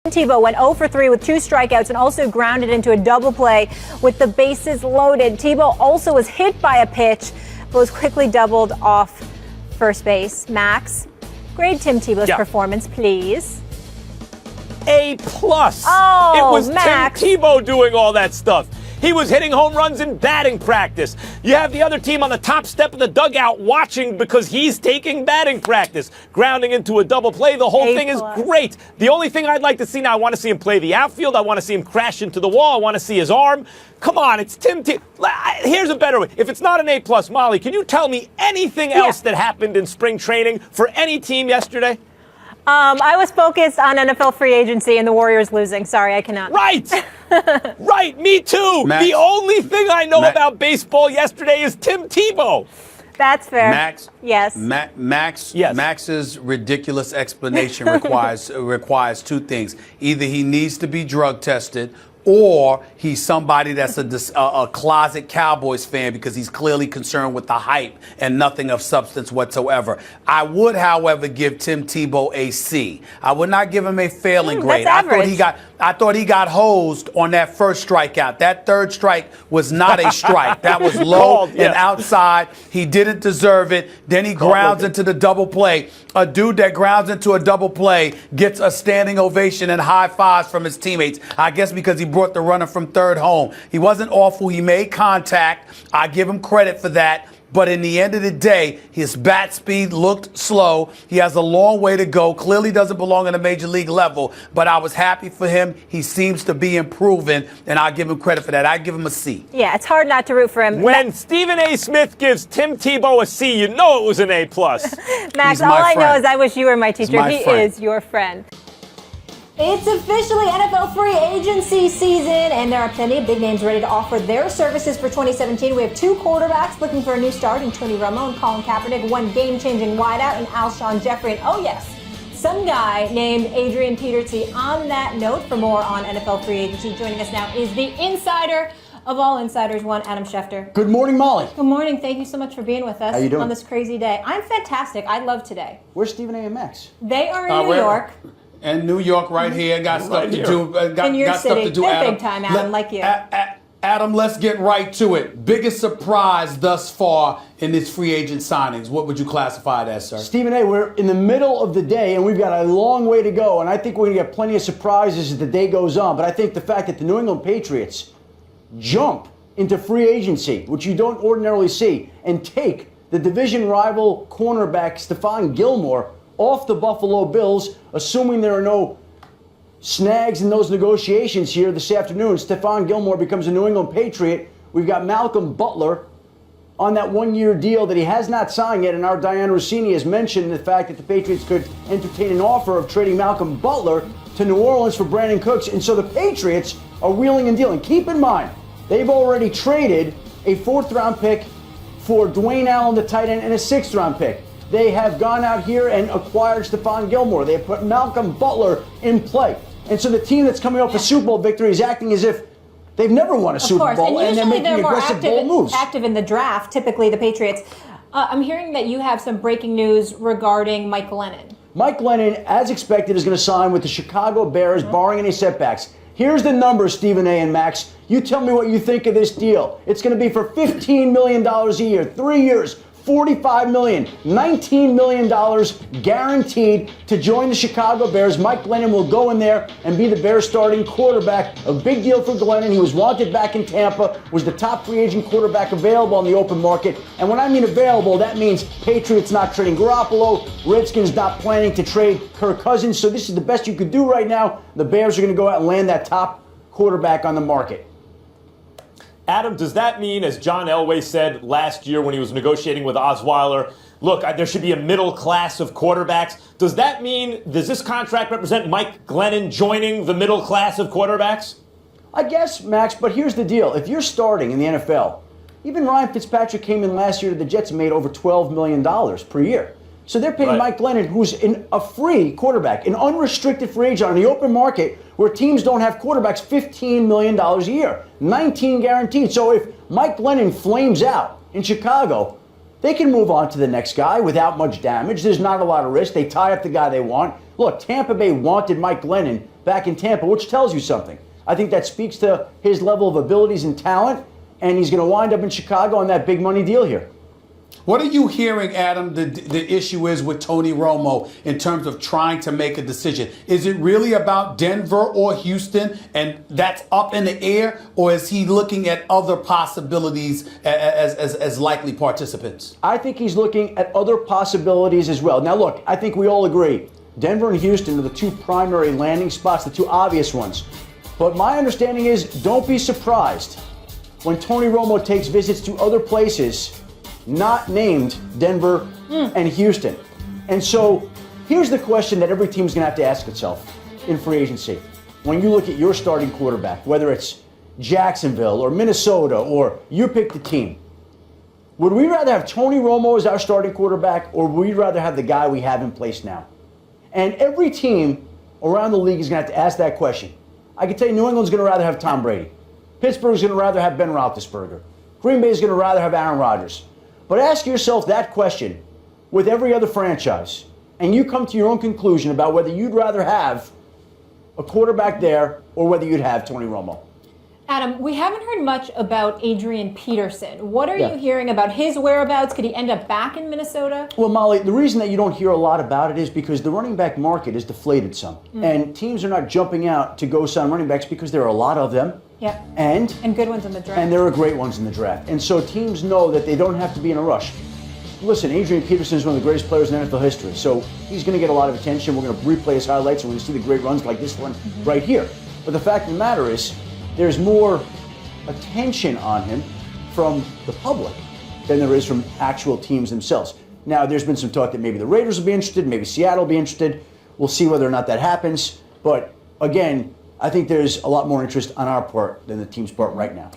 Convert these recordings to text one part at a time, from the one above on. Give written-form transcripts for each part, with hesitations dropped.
Tebow went 0 for 3 with 2 strikeouts and also grounded into a double play with the bases loaded. Tebow also was hit by a pitch, but was quickly doubled off first base. Max, grade Tim Tebow's performance, please. A+. Oh, it was Max. Tim Tebow doing all that stuff. He was hitting home runs in batting practice. You have the other team on the top step of the dugout watching because he's taking batting practice, grounding into a double play. The whole thing is great. The only thing I'd like to see now, I want to see him play the outfield. I want to see him crash into the wall. I want to see his arm. Come on, it's Tim Tebow. Here's a better way. If it's not an A+, Molly, can you tell me anything else that happened in spring training for any team yesterday? I was focused on NFL free agency and the Warriors losing. Sorry, I cannot. Right. Right. Me too. Max, the only thing I know about baseball yesterday is Tim Tebow. That's fair. Max. Yes. Max. Yes. Max's ridiculous explanation requires two things. Either he needs to be drug tested, or he's somebody that's a closet Cowboys fan because he's clearly concerned with the hype and nothing of substance whatsoever. I would, however, give Tim Tebow a C. I would not give him a failing grade. I thought he got hosed on that first strikeout. That third strike was not a strike. That was low and outside. He didn't deserve it. Then he grounds into the double play. A dude that grounds into a double play gets a standing ovation and high fives from his teammates. I guess because he brought the runner from third home. He wasn't awful. He made contact. I give him credit for that. But in the end of the day, his bat speed looked slow. He has a long way to go. Clearly doesn't belong at a major league level. But I was happy for him. He seems to be improving, and I give him credit for that. I give him a C. Yeah, it's hard not to root for him. When Stephen A. Smith gives Tim Tebow a C, you know it was an A+. Max, all I know is I wish you were my teacher. He is your friend. It's officially NFL free agency season, and there are plenty of big names ready to offer their services for 2017. We have 2 quarterbacks looking for a new start in Tony Romo and Colin Kaepernick, 1 game-changing wideout in Alshon Jeffrey, and oh yes, some guy named Adrian Peterson. On that note, for more on NFL free agency, joining us now is the insider of all insiders, one Adam Schefter. Good morning, Molly. Good morning. Thank you so much for being with us. How you doing? On this crazy day. I'm fantastic. I love today. Where's Stephen A. and Max? They are in New York. And New York right here. Got stuff to do. In your got city. Stuff to do, They're Adam. big time, Adam, like you. Adam, let's get right to it. Biggest surprise thus far in this free agent signings. What would you classify it as, sir? Stephen A., we're in the middle of the day, and we've got a long way to go, and I think we're going to get plenty of surprises as the day goes on. But I think the fact that the New England Patriots jump into free agency, which you don't ordinarily see, and take the division rival cornerback Stephon Gilmore off the Buffalo Bills, assuming there are no snags in those negotiations here this afternoon. Stephon Gilmore becomes a New England Patriot. We've got Malcolm Butler on that 1-year deal that he has not signed yet, and our Diane Rossini has mentioned the fact that the Patriots could entertain an offer of trading Malcolm Butler to New Orleans for Brandon Cooks, and so the Patriots are wheeling and dealing. Keep in mind, they've already traded a 4th-round pick for Dwayne Allen, the tight end, and a 6th-round pick. They have gone out here and acquired Stephon Gilmore. They have put Malcolm Butler in play. And so the team that's coming off a Super Bowl victory is acting as if they've never won a Super Bowl, and they're making aggressive bold moves. Active in the draft, typically the Patriots. I'm hearing that you have some breaking news regarding Mike Glennon. Mike Glennon, as expected, is going to sign with the Chicago Bears, barring any setbacks. Here's the number, Stephen A. and Max. You tell me what you think of this deal. It's going to be for $15 million a year, 3 years. $45 million, $19 million guaranteed to join the Chicago Bears. Mike Glennon will go in there and be the Bears starting quarterback. A big deal for Glennon. He was wanted back in Tampa, was the top free agent quarterback available on the open market. And when I mean available, that means Patriots not trading Garoppolo, Redskins not planning to trade Kirk Cousins. So this is the best you could do right now. The Bears are going to go out and land that top quarterback on the market. Adam, does that mean, as John Elway said last year when he was negotiating with Osweiler, look, there should be a middle class of quarterbacks? Does that mean, does this contract represent Mike Glennon joining the middle class of quarterbacks? I guess, Max, but here's the deal. If you're starting in the NFL, even Ryan Fitzpatrick came in last year to the Jets and made over $12 million per year. So they're paying Mike Glennon, who's a free quarterback, an unrestricted free agent on the open market where teams don't have quarterbacks, $15 million a year, 19 guaranteed. So if Mike Glennon flames out in Chicago, they can move on to the next guy without much damage. There's not a lot of risk. They tie up the guy they want. Look, Tampa Bay wanted Mike Glennon back in Tampa, which tells you something. I think that speaks to his level of abilities and talent, and he's going to wind up in Chicago on that big money deal here. What are you hearing, Adam, the issue is with Tony Romo in terms of trying to make a decision? Is it really about Denver or Houston, and that's up in the air, or is he looking at other possibilities as likely participants? I think he's looking at other possibilities as well. Now, look, I think we all agree Denver and Houston are the two primary landing spots, the two obvious ones. But my understanding is don't be surprised when Tony Romo takes visits to other places not named Denver and Houston. And so here's the question that every team's going to have to ask itself in free agency. When you look at your starting quarterback, whether it's Jacksonville or Minnesota or you pick the team, would we rather have Tony Romo as our starting quarterback, or would we rather have the guy we have in place now? And every team around the league is going to have to ask that question. I can tell you New England's going to rather have Tom Brady. Pittsburgh's going to rather have Ben Roethlisberger. Green Bay's going to rather have Aaron Rodgers. But ask yourself that question with every other franchise, and you come to your own conclusion about whether you'd rather have a quarterback there or whether you'd have Tony Romo. Adam, we haven't heard much about Adrian Peterson. What are you hearing about his whereabouts? Could he end up back in Minnesota? Well, Molly, the reason that you don't hear a lot about it is because the running back market is deflated some. And teams are not jumping out to go sign running backs because there are a lot of them. Yeah. And good ones in the draft. And there are great ones in the draft. And so teams know that they don't have to be in a rush. Listen, Adrian Peterson is one of the greatest players in NFL history. So he's going to get a lot of attention. We're going to replay his highlights, and we're going to see the great runs like this one right here. But the fact of the matter is, there's more attention on him from the public than there is from actual teams themselves. Now, there's been some talk that maybe the Raiders will be interested, maybe Seattle will be interested. We'll see whether or not that happens. But again, I think there's a lot more interest on our part than the team's part right now.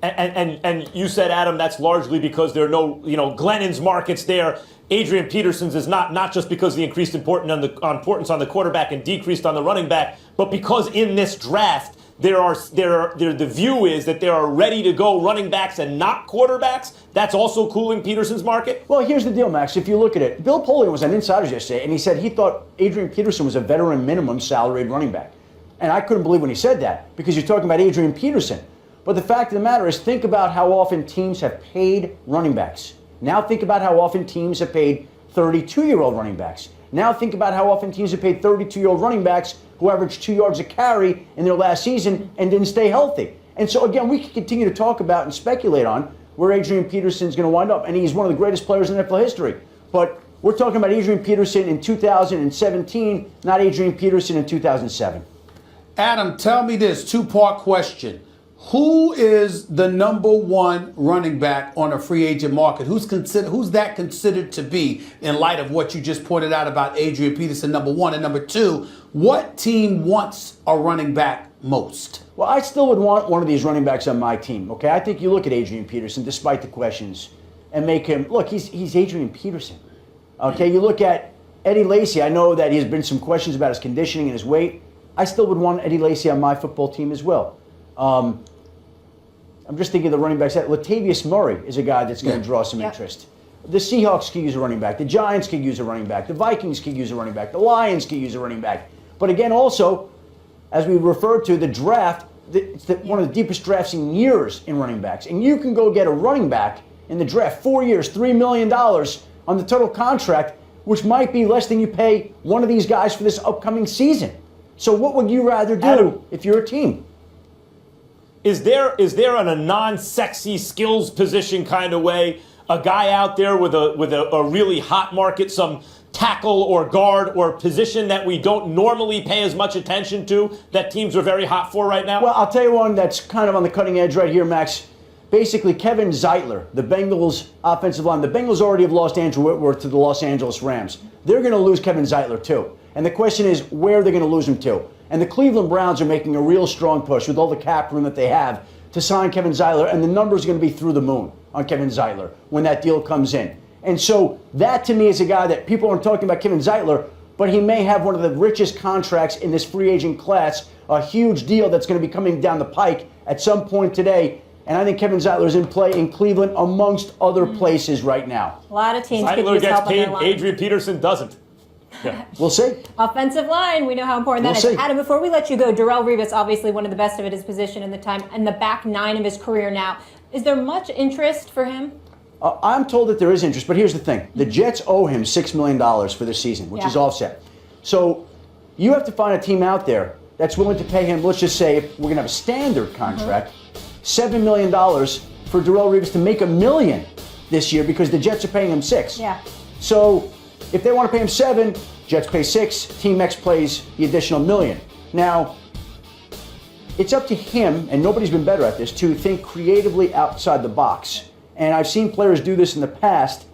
And you said, Adam, that's largely because there are no, Glennon's markets there. Adrian Peterson's is not just because the increased importance on the quarterback and decreased on the running back, but because in this draft, the view is that there are ready-to-go running backs and not quarterbacks. That's also cooling Peterson's market? Well, here's the deal, Max. If you look at it, Bill Polian was on Insiders yesterday, and he said he thought Adrian Peterson was a veteran minimum salaried running back. And I couldn't believe when he said that, because you're talking about Adrian Peterson. But the fact of the matter is, think about how often teams have paid running backs. Now think about how often teams have paid 32-year-old running backs. Now think about how often teams have paid 32-year-old running backs who averaged 2 yards a carry in their last season and didn't stay healthy. And so, again, we can continue to talk about and speculate on where Adrian Peterson's going to wind up. And he's one of the greatest players in NFL history. But we're talking about Adrian Peterson in 2017, not Adrian Peterson in 2007. Adam, tell me this two-part question. Who is the number one running back on a free agent market? Who's that considered to be in light of what you just pointed out about Adrian Peterson, number one? And number two, what team wants a running back most? Well, I still would want one of these running backs on my team, okay? I think you look at Adrian Peterson, despite the questions, and make him, look, he's Adrian Peterson. Okay, you look at Eddie Lacy. I know that there's been some questions about his conditioning and his weight. I still would want Eddie Lacy on my football team as well. I'm just thinking of the running backs. Latavius Murray is a guy that's going to draw some interest. The Seahawks could use a running back. The Giants could use a running back. The Vikings could use a running back. The Lions could use a running back. But again, also, as we referred to, the draft, it's one of the deepest drafts in years in running backs. And you can go get a running back in the draft, 4 years, $3 million on the total contract, which might be less than you pay one of these guys for this upcoming season. So what would you rather do Adam, if you're a team? Is there on a non-sexy skills position kind of way a guy out there with a really hot market, some tackle or guard or position that we don't normally pay as much attention to that teams are very hot for right now? Well, I'll tell you one that's kind of on the cutting edge right here, Max. Basically, Kevin Zeitler, the Bengals offensive line. The Bengals already have lost Andrew Whitworth to the Los Angeles Rams. They're going to lose Kevin Zeitler too. And the question is, where are they going to lose him to? And the Cleveland Browns are making a real strong push with all the cap room that they have to sign Kevin Zeitler, and the numbers are going to be through the moon on Kevin Zeitler when that deal comes in. And so that, to me, is a guy that people aren't talking about Kevin Zeitler, but he may have one of the richest contracts in this free agent class, a huge deal that's going to be coming down the pike at some point today. And I think Kevin Zeitler is in play in Cleveland amongst other places right now. A lot of teams could Zeitler use gets help on paid, their line. Adrian Peterson doesn't. We'll see. Offensive line, we know how important that We'll is. see. Adam, before we let you go, Darrelle Revis, obviously one of the best of his position in the time, and the back nine of his career now. Is there much interest for him? I'm told that there is interest, but here's the thing. The Jets owe him $6 million for this season, which is offset. So you have to find a team out there that's willing to pay him, let's just say, if we're going to have a standard contract, $7 million for Darrelle Revis to make $1 million this year because the Jets are paying him $6. Yeah. So if they want to pay him $7, Jets pay $6, Team X plays the additional $1 million. Now, it's up to him, and nobody's been better at this, to think creatively outside the box. And I've seen players do this in the past.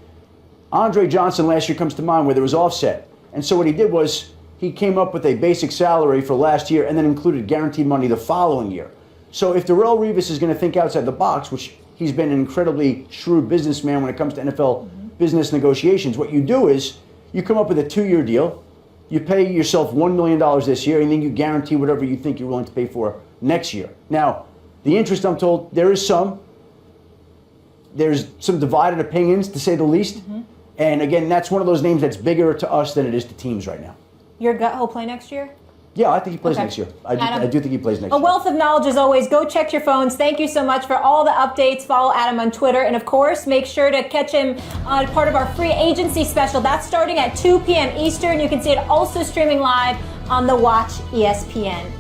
Andre Johnson last year comes to mind where there was offset. And so what he did was he came up with a basic salary for last year and then included guaranteed money the following year. So if Darrelle Revis is going to think outside the box, which he's been an incredibly shrewd businessman when it comes to NFL business negotiations, what you do is you come up with a 2-year deal, you pay yourself $1 million this year, and then you guarantee whatever you think you're willing to pay for next year. Now, the interest, I'm told, there's some divided opinions, to say the least. And again, that's one of those names that's bigger to us than it is to teams right now. Your gut he'll play next year? Yeah, I think he plays next year. I do think he plays next year. A wealth of knowledge as always. Go check your phones. Thank you so much for all the updates. Follow Adam on Twitter. And of course, make sure to catch him on part of our free agency special. That's starting at 2 p.m. Eastern. You can see it also streaming live on the Watch ESPN.